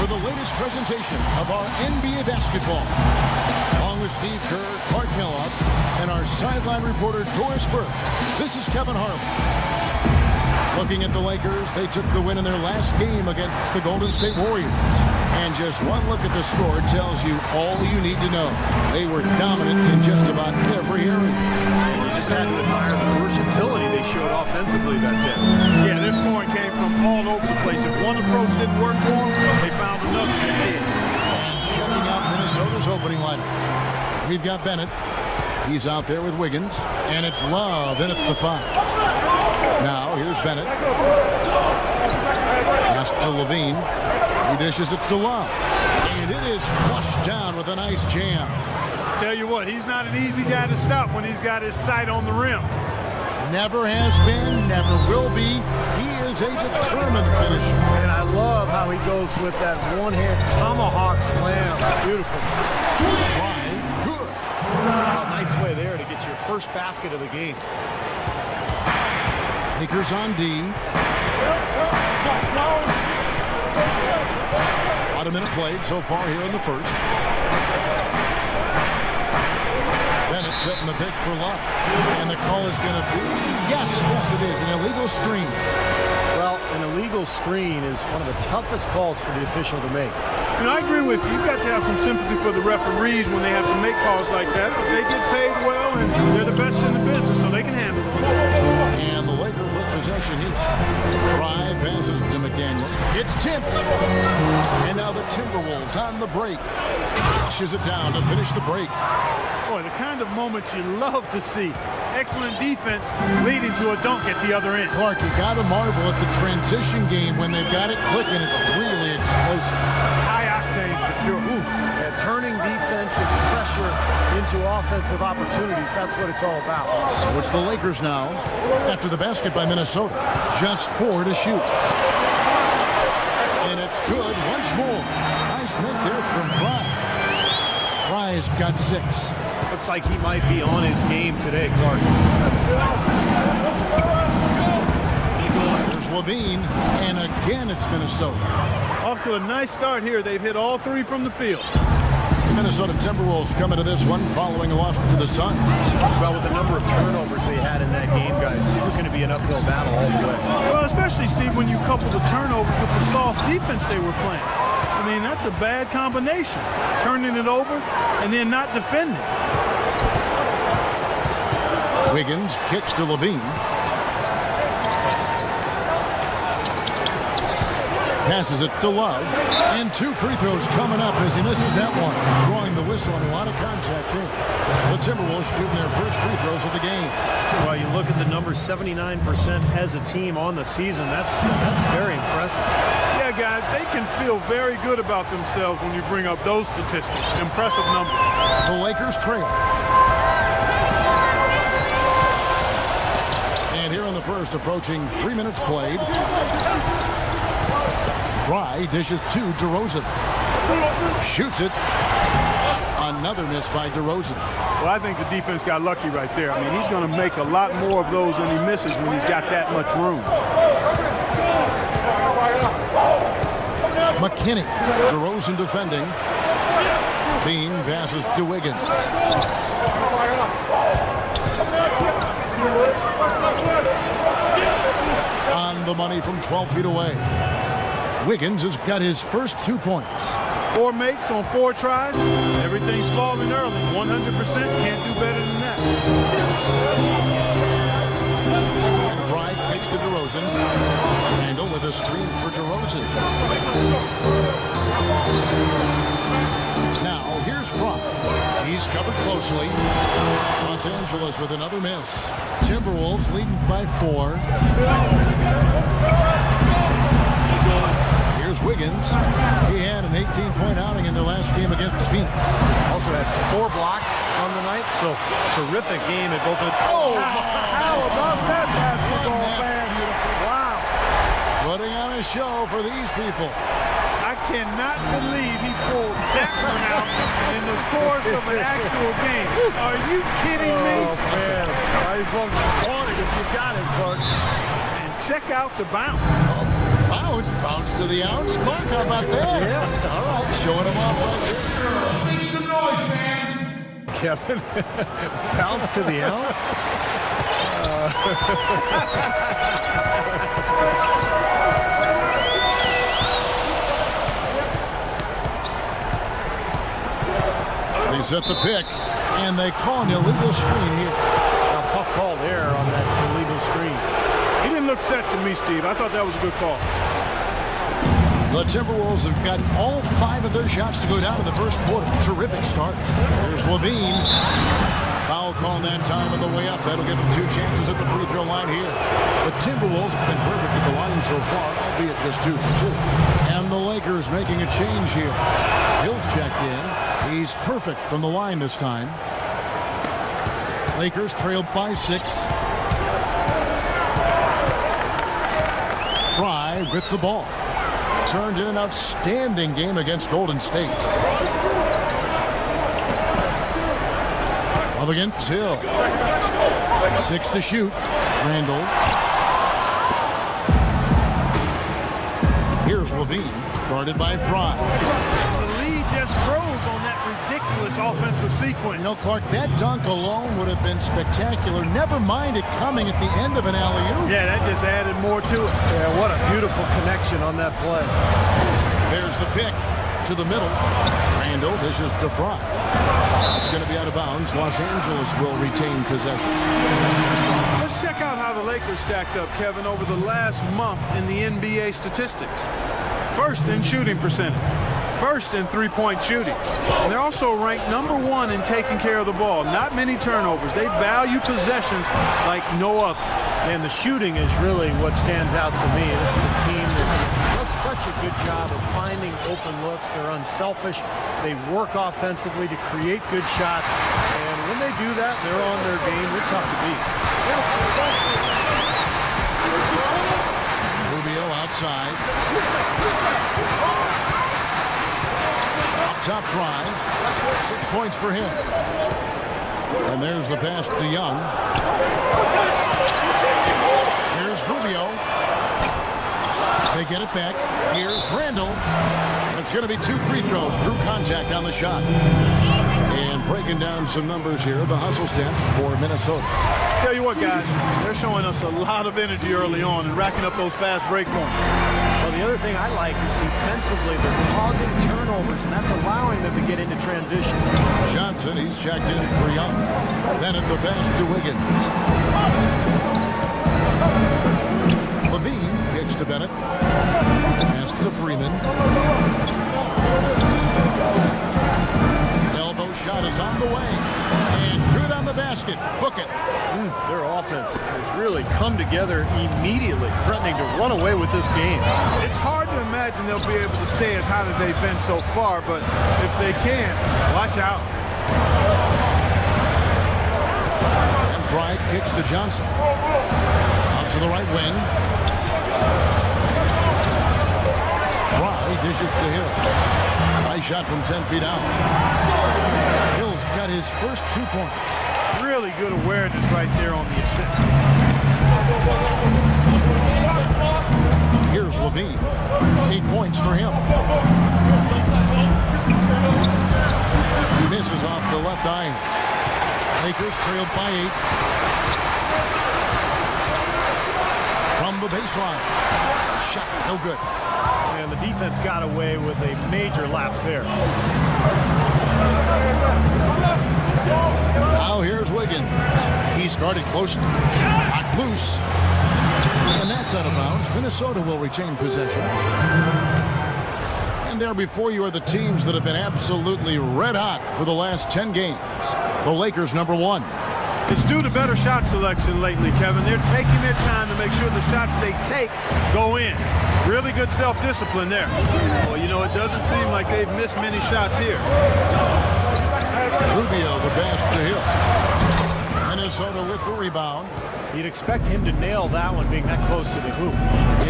for the latest presentation of our NBA basketball. Along with Steve Kerr, Clark Kellogg, and our sideline reporter Doris Burke, this is Kevin Harlan. Looking at the Lakers, they took the win in their last game against the Golden State Warriors. And just one look at the score tells you all you need to know. They were dominant in just about every area. You just had to admire the versatility they showed offensively that day. Yeah, their scoring came from all over the place. If one approach didn't work for them, they found another that did. And checking out Minnesota's opening lineup. We've got Bennett. He's out there with Wiggins. And it's Love in at the 5. Now, here's Bennett. Pass to Levine. He dishes it to Love. And it is flushed down with a nice jam. Tell you what, he's not an easy guy to stop when he's got his sight on the rim. Never has been, never will be. He is a determined finisher. And I love how he goes with that one-hand tomahawk slam. Beautiful. Good. Oh, nice way there to get your first basket of the game. Lakers on D. About a minute played so far here in the first. Bennett setting the pick for Love. And the call is going to be, yes, it is, an illegal screen. Well, an illegal screen is one of the toughest calls for the official to make. And I agree with you. You've got to have some sympathy for the referees when they have to make calls like that. But they get paid well, and they're the best in the business, so they can handle it. And the Lakers with possession here. Fry passes to McDaniel. It's tipped. And now the Timberwolves on the break. Pushes it down to finish the break. Boy, the kind of moments you love to see. Excellent defense leading to a dunk at the other end. Clark, you got to marvel at the transition game when they've got it clicking. It's really explosive. High octane for sure. Oof. Yeah, turning defensive pressure into offensive opportunities. That's what it's all about. So it's the Lakers now after the basket by Minnesota. Just 4 to shoot. And it's good once more. Nice make there from Fry. Fry's got 6. Looks like he might be on his game today, Clark. There's Levine, and again it's Minnesota. Off to a nice start here. They've hit all 3 from the field. The Minnesota Timberwolves coming to this one following a loss to the Suns. Well, with the number of turnovers they had in that game, guys, it was going to be an uphill battle all the way. Well, especially, Steve, when you couple the turnovers with the soft defense they were playing. I mean, that's a bad combination. Turning it over and then not defending. Wiggins kicks to Levine. Passes it to Love. And 2 free throws coming up as he misses that one. Drawing the whistle and a lot of contact there. The Timberwolves shooting their first free throws of the game. Well, you look at the numbers, 79% as a team on the season. That's very impressive. Yeah, guys, they can feel very good about themselves when you bring up those statistics. Impressive numbers. The Lakers trail. And here in Just approaching 3 minutes played. Fry dishes to DeRozan. Shoots it. Another miss by DeRozan. Well, I think the defense got lucky right there. I mean, he's going to make a lot more of those than he misses when he's got that much room. McKinney. DeRozan defending. Bean passes to Wiggins. On the money from 12 feet away. Wiggins has got his first 2 points. 4 makes on 4 tries. Everything's falling early. 100%. Can't do better than that. And Fry kicks to DeRozan. Randall with a screen for DeRozan. Now here's Fry. He's covered closely. Los Angeles with another miss. Timberwolves leading by 4. Here's Wiggins. He had an 18-point outing in their last game against Phoenix. Also had 4 blocks on the night, so terrific game at both ends. Oh, how about that basketball, man? Wow. Putting on a show for these people. I cannot believe he pulled that one out in the course of an actual game. Are you kidding me? Oh, man. I just want it if you got it, Clark. And check out the bounce. Bounce to the ounce. Clark, how about that? Yeah. All right, showing him off right here. Make some noise, man. Kevin, bounce to the ounce? They set the pick, and they call an illegal screen here. Now, tough call there on that illegal screen. He didn't look set to me, Steve. I thought that was a good call. The Timberwolves have gotten all 5 of their shots to go down in the first quarter. Terrific start. Here's Levine. Foul call that time on the way up. That'll give them 2 chances at the free throw line here. The Timberwolves have been perfect at the line so far, albeit just 2 for 2. And the Lakers making a change here. Hill's checked in. He's perfect from the line this time. Lakers trailed by 6. Fry with the ball. Turned in an outstanding game against Golden State. Up against Hill. 6 to shoot. Randall. Here's Levine. Guarded by Fry. The lead just froze on that ridiculous offensive sequence. You know, Clark, that dunk alone would have been spectacular. Never mind it coming at the end of an alley-oop. Yeah, that just added more to it. Yeah, what a beautiful connection on that play. There's the pick to the middle. Randall, this is to Fry. It's going to be out of bounds. Los Angeles will retain possession. Let's check out how the Lakers stacked up, Kevin, over the last month in the NBA statistics. First in shooting percentage. First in three-point shooting. And they're also ranked number 1 in taking care of the ball. Not many turnovers. They value possessions like no other. And the shooting is really what stands out to me. This is a team that does such a good job of finding open looks. They're unselfish. They work offensively to create good shots. And when they do that, they're on their game. They're tough to beat. Rubio outside. Up top Fry. 6 points for him. And there's the pass to Young. Here's Rubio. They get it back. Here's Randall. And it's going to be 2 free throws. Drew contact on the shot. And breaking down some numbers here, the hustle stats for Minnesota. Tell you what, guys, they're showing us a lot of energy early on and racking up those fast break points. Well, the other thing I like is defensively, they're causing turnovers, and that's allowing them to get into transition. Johnson, he's checked in for Young. Bennett the pass to Wiggins. Levine kicks to Bennett. Pass to Freeman. Elbow shot is on the way. And good on the basket. Hook it. Their offense has really come together immediately, threatening to run away with this game. It's hard to imagine they'll be able to stay as hot as they've been so far, but if they can, watch out. And Fry kicks to Johnson. to the right wing. Fry dishes to Hill. Nice shot from 10 feet out. Hill's got his first 2 points. Really good awareness right there on the assist. Here's Levine. 8 points for him. Misses off the left iron. Lakers trailed by 8. From the baseline. Shot no good. And the defense got away with a major lapse there. Now here's Wiggins. He started close. Knocked loose. And that's out of bounds. Minnesota will retain possession. And there before you are the teams that have been absolutely red hot for the last 10 games. The Lakers, number 1. It's due to better shot selection lately, Kevin. They're taking their time to make sure the shots they take go in. Really good self-discipline there. Well, you know, it doesn't seem like they've missed many shots here. Rubio, the pass to Hill. Minnesota with the rebound. You'd expect him to nail that one being that close to the hoop.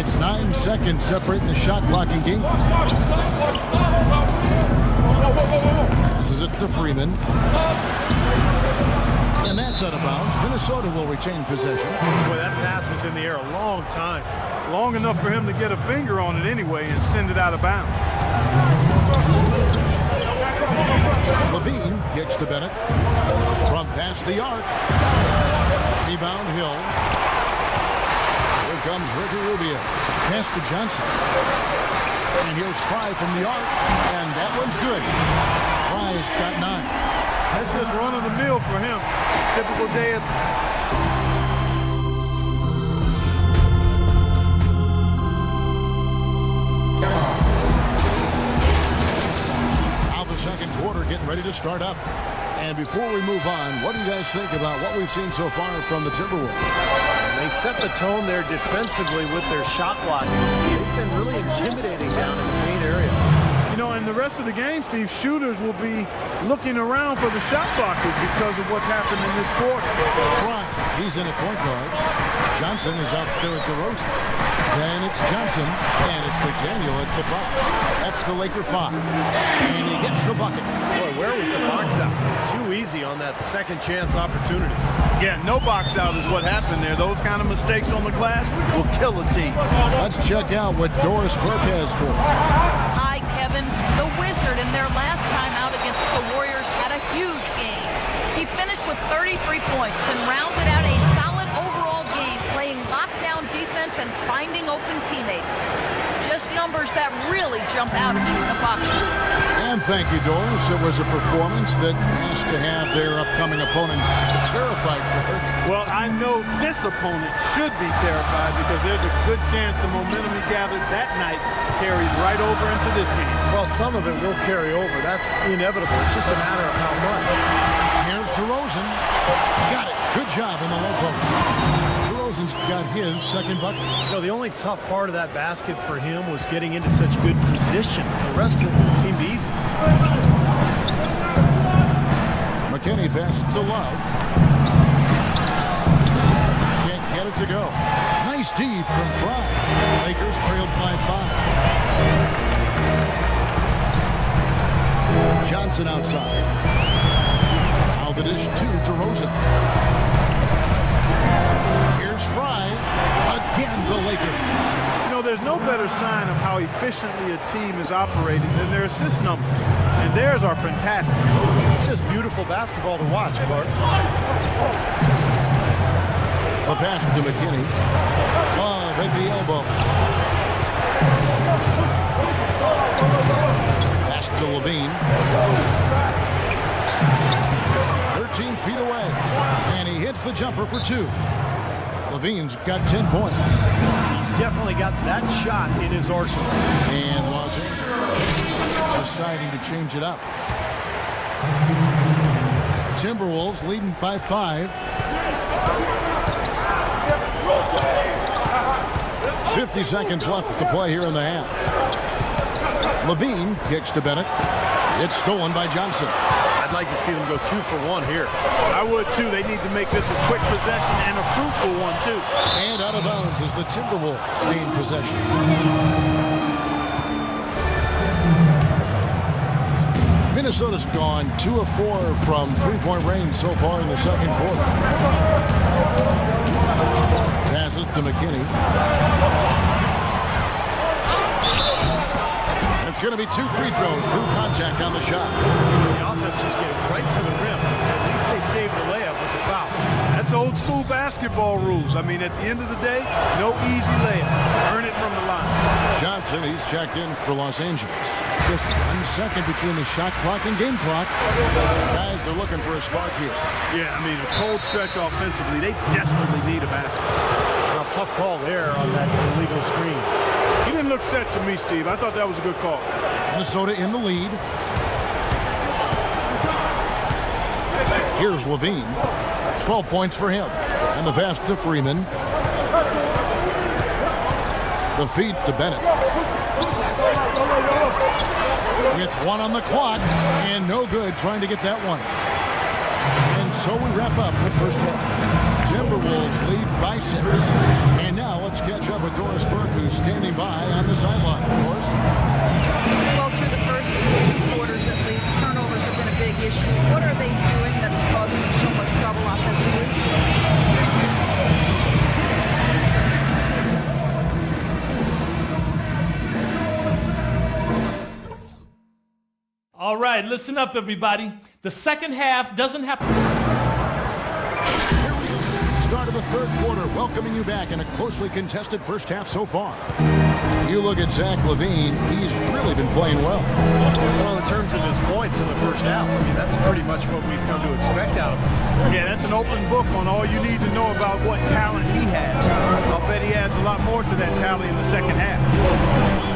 It's 9 seconds separating the shot clock and game. This is it to Freeman. And that's out of bounds. Minnesota will retain possession. Boy, that pass was in the air a long time. Long enough for him to get a finger on it anyway and send it out of bounds. Levine gets to Bennett. From past the arc. Rebound Hill. Here comes Ricky Rubio. Pass to Johnson. And here's Fry from the arc. And that one's good. Fry's got 9. That's just run of the mill for him. Typical day at... Now the second quarter getting ready to start up. And before we move on, what do you guys think about what we've seen so far from the Timberwolves? They set the tone there defensively with their shot blocking. They've been really intimidating down in the paint area. You know, in the rest of the game, Steve, shooters will be looking around for the shot blockers because of what's happened in this quarter. Right. He's in a point guard. Johnson is out there at DeRozan. Then it's Johnson, and it's McDaniel at the 5. That's the Laker 5. And he gets the bucket. Boy, where was the box out? Too easy on that second chance opportunity. Yeah, no box out is what happened there. Those kind of mistakes on the glass will kill a team. Let's check out what Doris Burke has for us. Hi, Kevin. The Wizard in their last time out against the Warriors had a huge game. He finished with 33 points and rounded out a solid overall game, playing lockdown defense and finding open teammates. Just numbers that really jump out at you in a box score. And thank you, Doris. It was a performance that has to have their upcoming opponents terrified. Well, I know this opponent should be terrified because there's a good chance the momentum he gathered that night carries right over into this game. Well, some of it will carry over. That's inevitable. It's just a matter of how much. Here's DeRozan. Got it. Good job in the low post. DeRozan's got his second bucket. You know, the only tough part of that basket for him was getting into such good position. The rest of it seemed easy. McKinney passes to Love. Can't get it to go. Nice D from Fry. Lakers trailed by 5. Johnson outside. Now the dish to DeRozan. Here's Fry. Again, the Lakers. You know, there's no better sign of how efficiently a team is operating than their assist numbers. And theirs are fantastic. It's just beautiful basketball to watch, Clark. A pass to McKinney. Love at the elbow. Pass to Levine. 13 feet away. And he hits the jumper for 2. Levine's got 10 points. He's definitely got that shot in his arsenal. And Washington deciding to change it up. Timberwolves leading by 5. 50 seconds left to play here in the half. Levine kicks to Bennett. It's stolen by Johnson. I I'd like to see them go 2 for 1 here. I would too. They need to make this a quick possession and a fruitful one too. And out of bounds as the Timberwolves gain possession. Minnesota's gone 2 of 4 from three-point range so far in the second quarter. Passes to McKinney. And it's going to be 2 free throws, through contact on the shot. The offense is getting right to the rim. At least they saved the layup with the foul. That's old school basketball rules. I mean, at the end of the day, no easy layup. Earn it from the line. Johnson, he's checked in for Los Angeles. Just 1 second between the shot clock and game clock. Guys are looking for a spark here. Yeah, I mean, a cold stretch offensively. They desperately need a basket. Now, tough call there on that illegal screen. He didn't look set to me, Steve. I thought that was a good call. Minnesota in the lead. Here's Levine. 12 points for him. And the pass to Freeman. The feed to Bennett. With 1 on the clock, and no good trying to get that one. And so we wrap up the first half. Timberwolves lead by 6. And now let's catch up with Doris Burke, who's standing by on the sideline. Doris? Well, through the first 2 quarters at least, turnovers have been a big issue. What are they doing that is causing them so much trouble offensively? All right, listen up, everybody. The second half doesn't have to... Start of the third quarter, welcoming you back in a closely contested first half so far. You look at Zach LaVine, he's really been playing well. Well, in terms of his points in the first half, I mean, that's pretty much what we've come to expect out of him. Yeah, that's an open book on all you need to know about what talent he has. I'll bet he adds a lot more to that tally in the second half.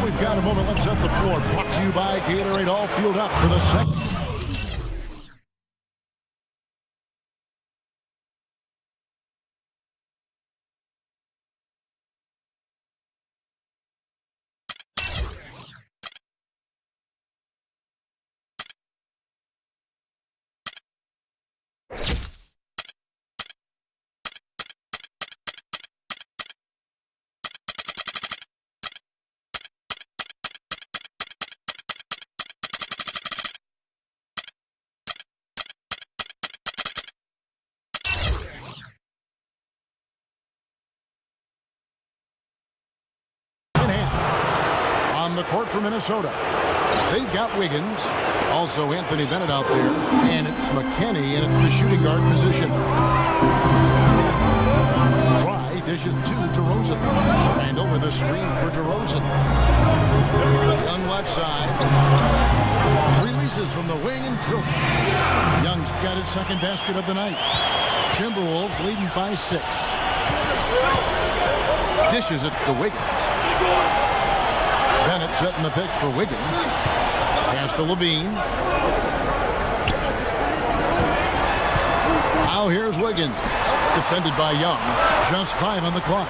We've got a moment left set the floor. Brought to you by Gatorade, all fueled up for the second. On the court for Minnesota. They've got Wiggins. Also Anthony Bennett out there. And it's McKinney in the shooting guard position. Fry dishes to DeRozan. And over the screen for DeRozan. Young left side. Releases from the wing and drills it. Young's got his second basket of the night. Timberwolves leading by 6. Dishes it to Wiggins. Bennett setting the pick for Wiggins. Pass to Levine. Now here's Wiggins. Defended by Young. Just 5 on the clock.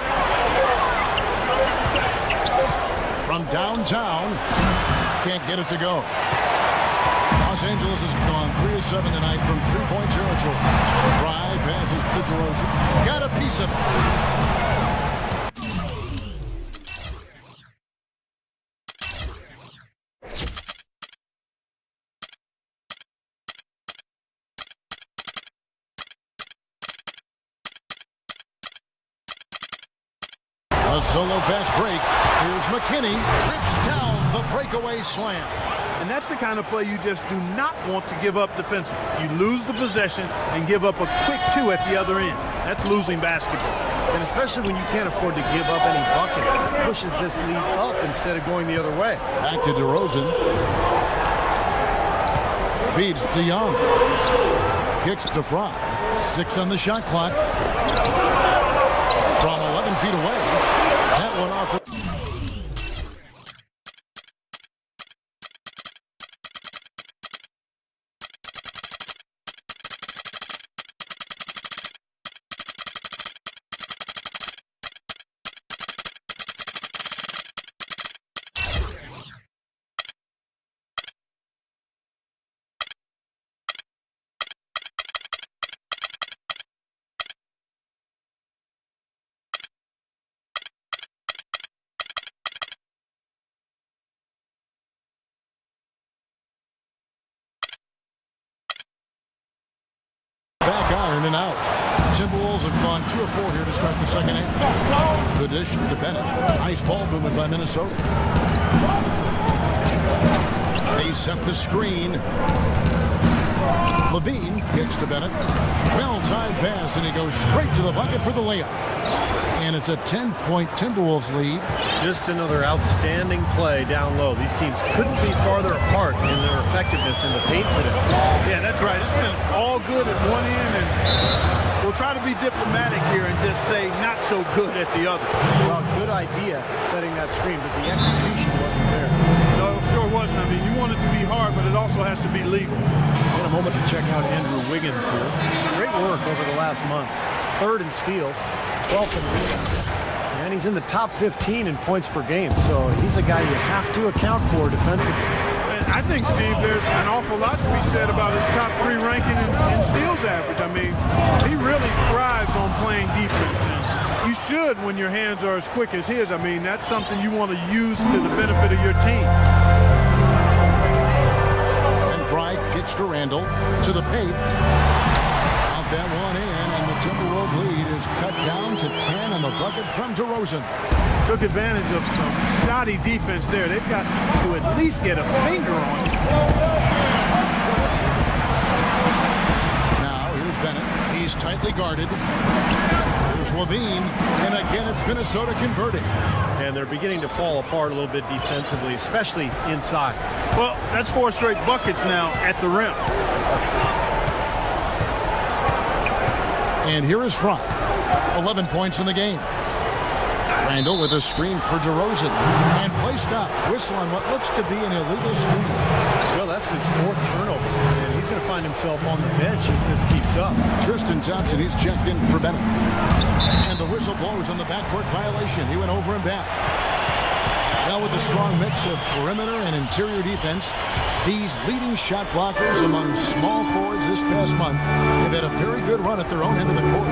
From downtown. Can't get it to go. Los Angeles has gone 3 of 7 tonight from three-point territory. Fry passes to DeRozan. Got a piece of it. A solo fast break. Here's McKinney. Rips down the breakaway slam. And that's the kind of play you just do not want to give up defensively. You lose the possession and give up a quick 2 at the other end. That's losing basketball. And especially when you can't afford to give up any buckets, it pushes this lead up instead of going the other way. Back to DeRozan. Feeds to Young. Kicks to Fry. 6 on the shot clock. From 11 feet away. That one off the... Timberwolves have gone 2 of 4 here to start the second half. Good dish to Bennett. Nice ball movement by Minnesota. They set the screen. Levine kicks to Bennett. Well-timed pass, and he goes straight to the bucket for the layup. And it's a 10-point Timberwolves lead. Just another outstanding play down low. These teams couldn't be farther apart in their effectiveness in the paint today. Yeah, that's right. It's been all good at one end, and we'll try to be diplomatic here and just say not so good at the other. Well, good idea setting that screen, but the execution wasn't there. No, it sure wasn't. I mean, you want it to be hard, but it also has to be legal. In a moment to check out Andrew Wiggins here. Great work over the last month. 3rd in steals, 12th in rebounds. And he's in the top 15 in points per game, so he's a guy you have to account for defensively. And I think, Steve, there's an awful lot to be said about his top 3 ranking in steals average. I mean, he really thrives on playing defense. And you should when your hands are as quick as his. I mean, that's something you want to use to the benefit of your team. And Fry kicks to Randall to the paint. Out that one in. Timberwolves lead is cut down to 10, and the bucket from DeRozan. Took advantage of some shoddy defense there. They've got to at least get a finger on it. Now here's Bennett. He's tightly guarded. Here's Levine, and again it's Minnesota converting. And they're beginning to fall apart a little bit defensively, especially inside. Well, that's 4 straight buckets now at the rim. And here is Fry. 11 points in the game. Randall with a screen for DeRozan. And play stops. Whistle on what looks to be an illegal screen. Well, that's his 4th turnover. And he's going to find himself on the bench if this keeps up. Tristan Thompson, he's checked in for Bennett. And the whistle blows on the backcourt violation. He went over and back. Now with a strong mix of perimeter and interior defense, these leading shot blockers among small forwards this past month have had a very good run at their own end of the court.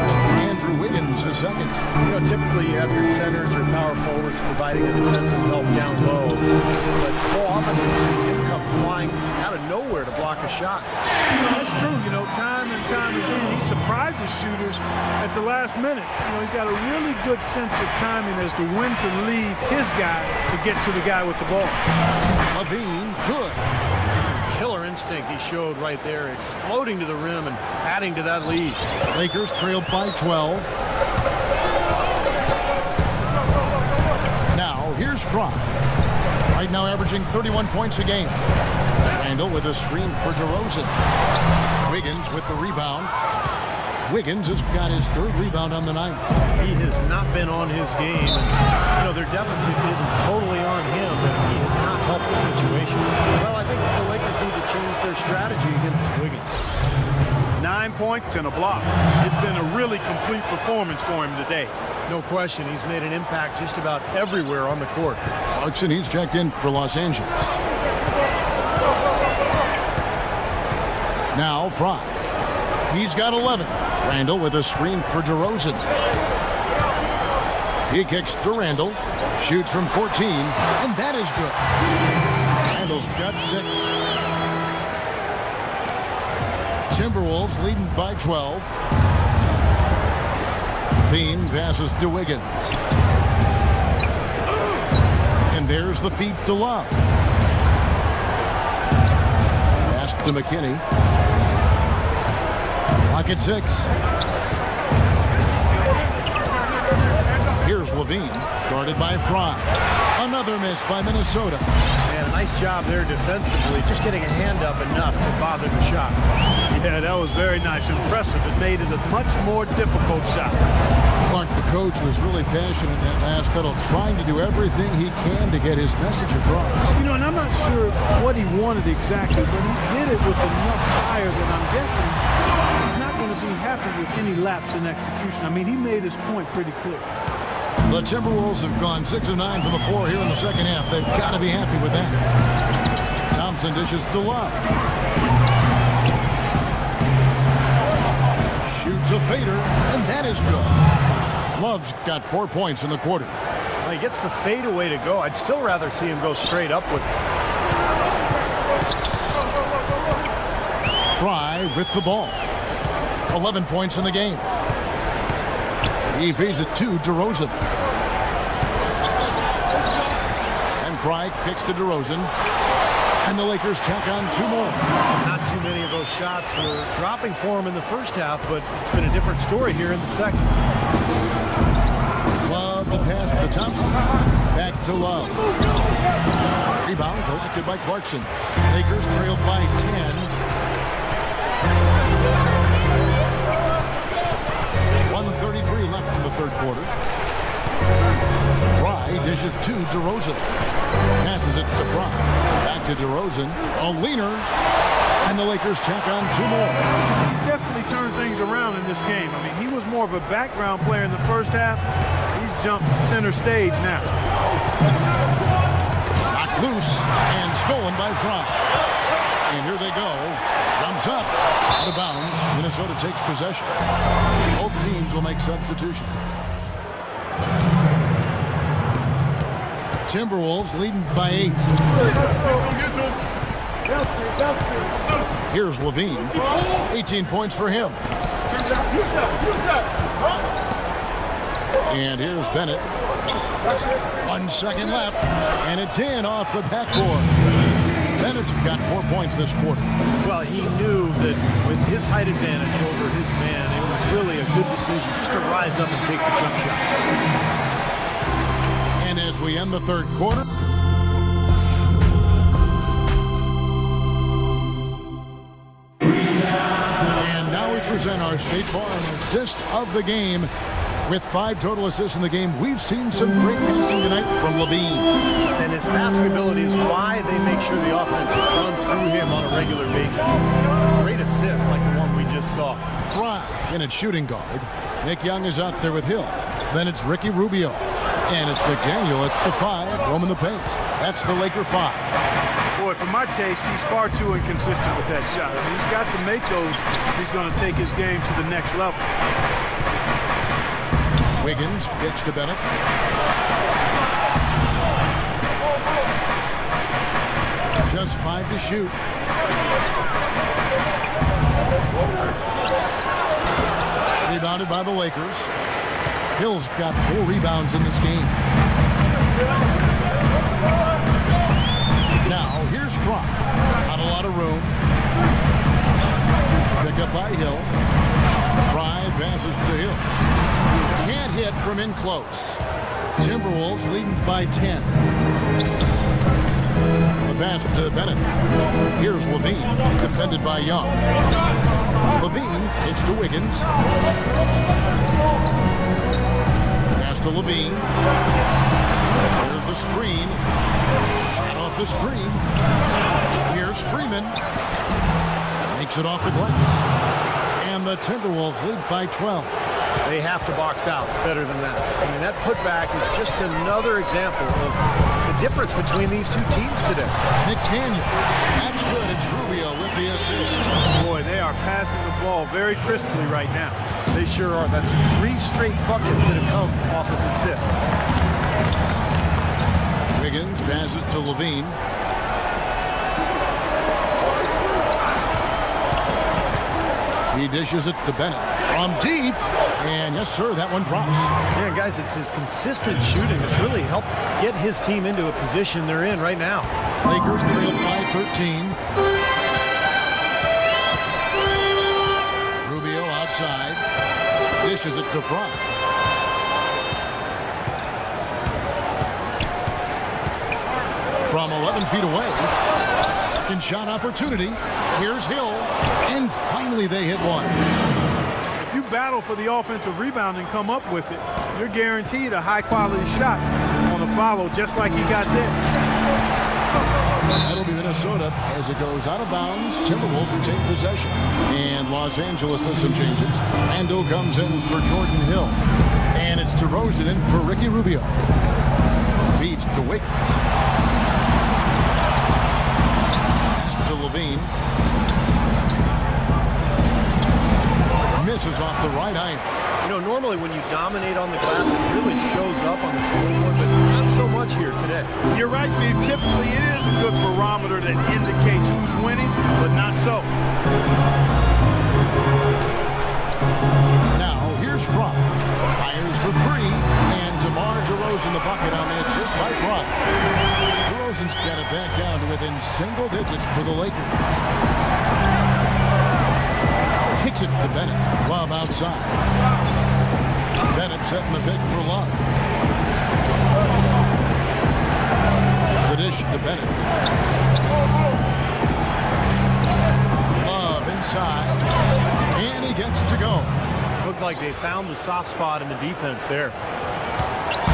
Andrew Wiggins is second. You know, typically you have your centers or power forwards providing the defensive help down low. But so often you see him come flying out of nowhere to block a shot. That's true. You know, time and time again, he surprises shooters at the last minute. You know, he's got a really good sense of timing as to when to leave his guy to get to the guy with the ball. Levine, good. Killer instinct he showed right there, exploding to the rim and adding to that lead. Lakers trailed by 12. Now, here's Fry. Right now averaging 31 points a game. Randall with a screen for DeRozan. Wiggins with the rebound. Wiggins has got his 3rd rebound on the night. He has not been on his game. And, you know, their deficit isn't totally on him, but he has not helped the situation. Well, I think the Lakers need to change their strategy against Wiggins. 9 points and a block. It's been a really complete performance for him today. No question, he's made an impact just about everywhere on the court. Clarkson, he's checked in for Los Angeles. Now Fry. He's got 11. Randall with a screen for DeRozan. He kicks to Randall. Shoots from 14. And that is good. Randall's got 6. Timberwolves leading by 12. Bean passes to Wiggins. And there's the feed to Love. Pass to McKinney. Clock at 6. Here's Levine, guarded by Fry. Another miss by Minnesota. And a nice job there defensively, just getting a hand up enough to bother the shot. Yeah, that was very nice. Impressive. It made it a much more difficult shot. Clark, the coach, was really passionate that last huddle, trying to do everything he can to get his message across. You know, and I'm not sure what he wanted exactly, but he did it with enough fire that I'm guessing he's not going to be happy with any lapse in execution. I mean, he made his point pretty clear. The Timberwolves have gone 6 of 9 from the floor here in the second half. They've got to be happy with that. Thompson dishes to Love. Shoots a fader, and that is good. Love's got 4 points in the quarter. Well, he gets the fadeaway to go. I'd still rather see him go straight up with it. Fry with the ball. 11 points in the game. He feeds it to DeRozan. And Fry kicks to DeRozan. And the Lakers tack on 2 more. Not too many of those shots were dropping for him in the first half, but it's been a different story here in the second. Love the pass to Thompson. Back to Love. Rebound collected by Clarkson. Lakers trailed by 10. 1:33 left in the third quarter. Fry dishes to DeRozan. Passes it to Fry. Back to DeRozan. A leaner. And the Lakers tack on 2 more. He's definitely turned things around in this game. I mean, he was more of a background player in the first half. He's jumped center stage now. Knocked loose and stolen by Fry. And here they go. Jumps up. Out of bounds. Minnesota takes possession. Both teams will make substitutions. Timberwolves leading by 8. Here's Levine. 18 points for him. And here's Bennett. 1 second left. And it's in off the backboard. Bennett's got 4 points this quarter. Well, he knew that with his height advantage over his man, it was really a good decision just to rise up and take the jump shot. And as we end the third quarter, and now we present our State Farm assist of the game. With 5 total assists in the game, we've seen some great passing tonight from Levine. And his passing ability is why they make sure the offense runs through him on a regular basis. Great assist like the one we just saw. Fry in at shooting guard. Nick Young is out there with Hill. Then it's Ricky Rubio. And it's McDaniel at the 5, roaming the paint. That's the Laker 5. Boy, for my taste, he's far too inconsistent with that shot. I mean, he's got to make those if he's going to take his game to the next level. Wiggins gets to Bennett. Just 5 to shoot. Rebounded by the Lakers. Hill's got 4 rebounds in this game. Now, here's Fry. Not a lot of room. Pick up by Hill. Fry passes to Hill. Can't hit from in close. Timberwolves leading by 10. The pass to Bennett. Here's Levine, defended by Young. Levine hits to Wiggins. Pass to Levine. Here's the screen. Shot off the screen. Here's Freeman. Makes it off the glass. And the Timberwolves lead by 12. They have to box out better than that. I mean, that putback is just another example of the difference between these two teams today. McDaniel. That's good. It's Rubio with the assist. Boy, they are passing the ball very crisply right now. They sure are. That's 3 straight buckets that have come off of assists. Wiggins passes to Levine. He dishes it to Bennett from deep. And yes, sir, that one drops. Yeah, guys, it's his consistent shooting that's really helped get his team into a position they're in right now. Lakers trail by 13. Rubio outside. Dishes it to Fry. From 11 feet away. Second shot opportunity. Here's Hill. And finally they hit one. If you battle for the offensive rebound and come up with it, you're guaranteed a high-quality shot on a follow just like he got there. That'll be Minnesota as it goes out of bounds. Timberwolves will take possession. And Los Angeles with some changes. Randall comes in for Jordan Hill. And it's DeRozan in for Ricky Rubio. Feeds to Wiggins. Pass to Levine. Misses off the right eye. You know, normally when you dominate on the glass, it really shows up on the scoreboard, but not so much here today. You're right, Steve. Typically, it is a good barometer that indicates who's winning, but not so. Now, here's Fry. Fires the bucket on the assist by Fry. DeRozan's got it back down to within single digits for the Lakers. Kicks it to Bennett. Lob outside. Bennett setting the pick for Love. The dish to Bennett. Love inside. And he gets it to go. Looked like they found the soft spot in the defense there.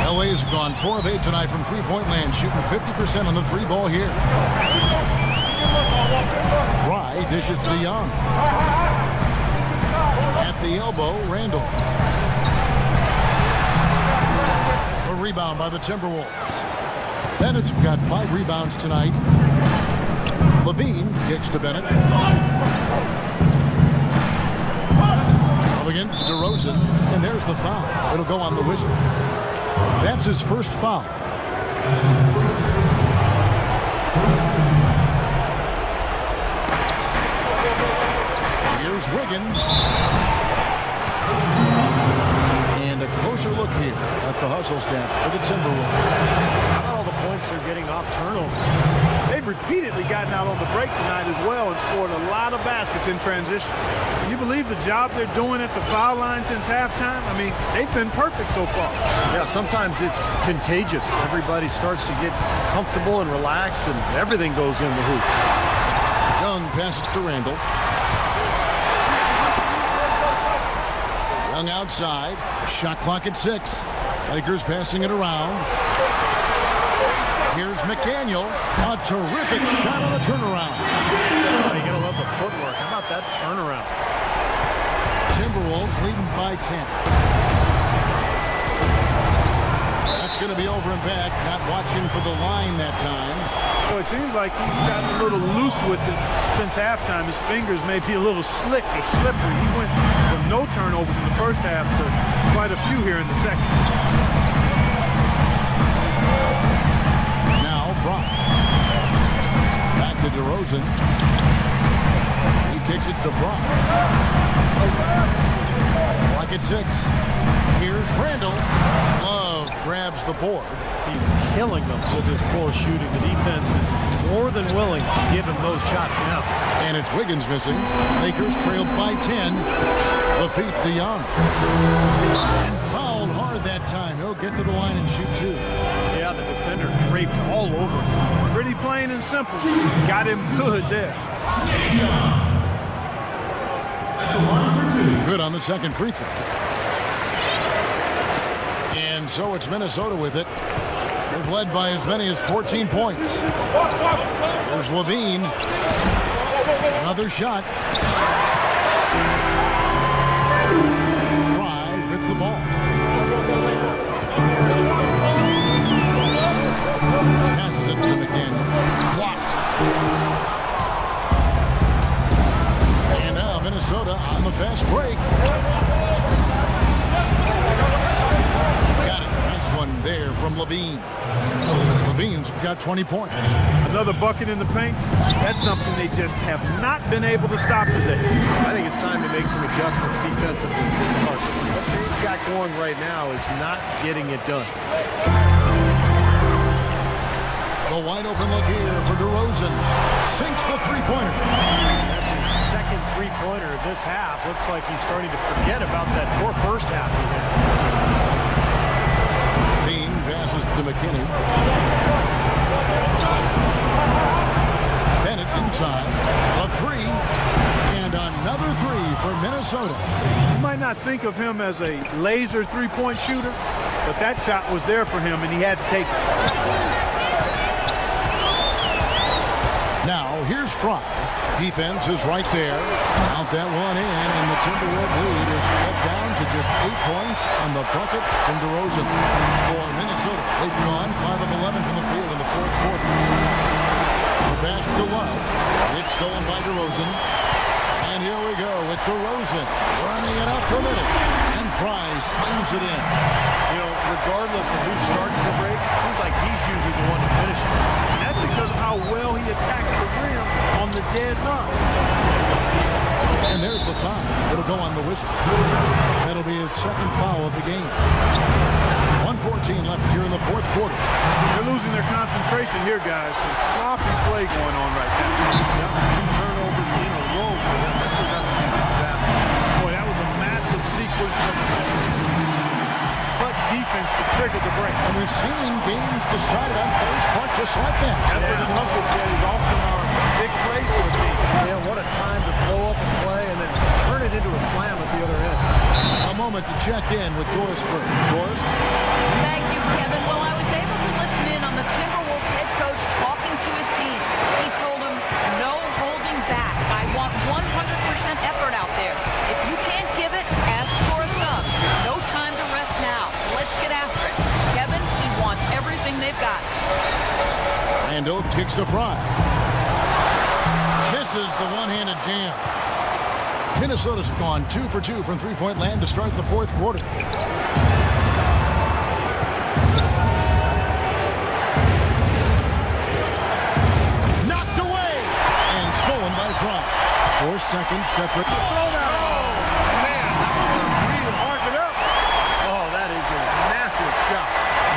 LA's gone 4 of 8 tonight from three-point land, shooting 50% on the three ball here. Fry dishes to Young. At the elbow, Randall. A rebound by the Timberwolves. Bennett's got 5 rebounds tonight. Levine kicks to Bennett. Up against DeRozan, and there's the foul. It'll go on the Wizard. That's his first foul. Here's Wiggins. And a closer look here at the hustle stats for the Timberwolves. How about all the points they're getting off turnovers? They've repeatedly gotten out on the break tonight as well and scored a lot of baskets in transition. Can you believe the job they're doing at the foul line since halftime? I mean, they've been perfect so far. Yeah, sometimes it's contagious. Everybody starts to get comfortable and relaxed, and everything goes in the hoop. Young passes to Randall. Young outside. Shot clock at 6. Lakers passing it around. Here's McDaniel. A terrific shot on the turnaround. Oh, you gotta love the footwork. How about that turnaround? Timberwolves leading by 10. That's going to be over and back. Not watching for the line that time. So it seems like he's gotten a little loose with it since halftime. His fingers may be a little slick or slippery. He went from no turnovers in the first half to quite a few here in the second. Now Fry. Back to DeRozan. He kicks it to Fry. Clock at 6. Here's Randall. Love grabs the board. He's killing them with his poor shooting. The defense is more than willing to give him those shots now. And it's Wiggins missing. Lakers trailed by 10. The feet to Young. And fouled hard that time. He'll get to the line and shoot 2. Yeah, the defender draped all over him. Pretty plain and simple. Got him good there. Good on the second free throw. And so it's Minnesota with it. They've led by as many as 14 points. There's Levine. Another shot. Fry with the ball. Passes it to McDaniel. Blocked. And now Minnesota on the fast break. Got it. Nice one there from Levine. Levine's got 20 points. Another bucket in the paint. That's something they just have not been able to stop today. I think it's time to make some adjustments defensively. What they've got going right now is not getting it done. The wide open look here for DeRozan. Sinks the three-pointer. That's his second three-pointer of this half. Looks like he's starting to forget about that poor first half he had. Bean passes to McKinney. Bennett inside. A 3. And another 3 for Minnesota. You might not think of him as a laser three-point shooter, but that shot was there for him, and he had to take it. Now, here's Fry. Defense is right there. Count that one in, and the Timberwolves lead is cut down to just 8 points on the bucket from DeRozan. For Minnesota, they've gone 5 of 11 from the field in the fourth quarter. The pass to Love. It's stolen by DeRozan. And here we go with DeRozan running it up the middle. And Fry slams it in. You know, regardless of who starts the break, it seems like he's usually the one to finish it. And that's because of how well he attacks the rim on the dead run. And there's the foul. It'll go on the Wizard. That'll be his second foul of the game. 1:14 2:14 left here in the fourth quarter. They're losing their concentration here, guys. Some sloppy play going on right now. Two turnovers in a row for them. That's a recipe for disaster. Boy, that was a massive sequence of clutch defense to trigger the break. And we're seeing games decided on plays caught just like that. Effort and hustle is often our big plays for a team. Yeah, what a time to blow up a play and then turn it into a slam at the other end. A moment to check in with Doris Burke. Doris? Thank you, Kevin. Well, I was able to listen in on the Timberwolves head coach talking to his team. He told them, no holding back. I want 100% effort out there. If you can't give it, ask for a sub. No time to rest now. Let's get after it. Kevin, he wants everything they've got. Randall kicks to Fry. Misses the one-handed jam. Minnesota's gone 2 for 2 from three-point land to start the fourth quarter. Knocked away and stolen by Fry. 4 seconds separate. Man, that was a real Mark it up. Oh, that is a massive shot.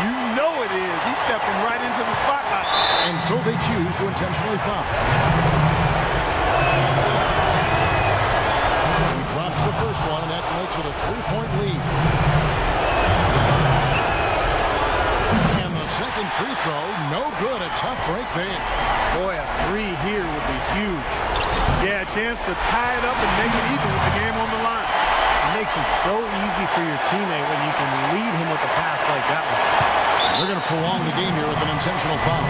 You know it is. He's stepping right into the spotlight. And so they choose to intentionally foul. He drops the first one, and that makes it a 3-point lead. And the second free throw, no good. A tough break there. Boy, a three here would be huge. Yeah, a chance to tie it up and make it even with the game on the line. It makes it so easy for your teammate when you can lead him with a pass like that one. They're going to prolong the game here with an intentional foul.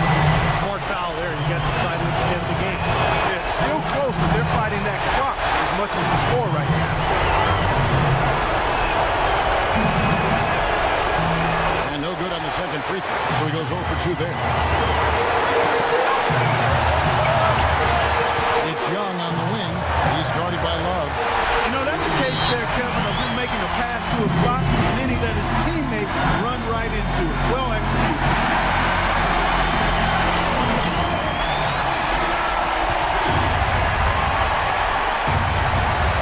Smart foul there. You got to try to extend the game. Yeah, it's still close, but they're fighting that clock as much as the score right now. And no good on the second free throw, so he goes 0 for 2 there. It's Young on the wing. He's guarded by Love. You know, that's a case there, Kevin, of him making a pass to a spot, and then he let his teammate run right into it. Well executed.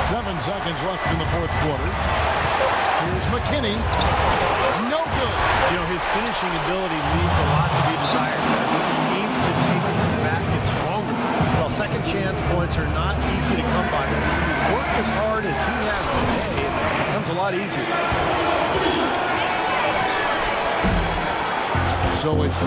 Seven seconds left in the fourth quarter. Here's McKinney. No good. You know, his finishing ability leaves a lot to be desired. He needs to take it to the basket stronger. Well, second chance points are not easy to come by. When you work as hard as he has today, it becomes a lot easier. So it's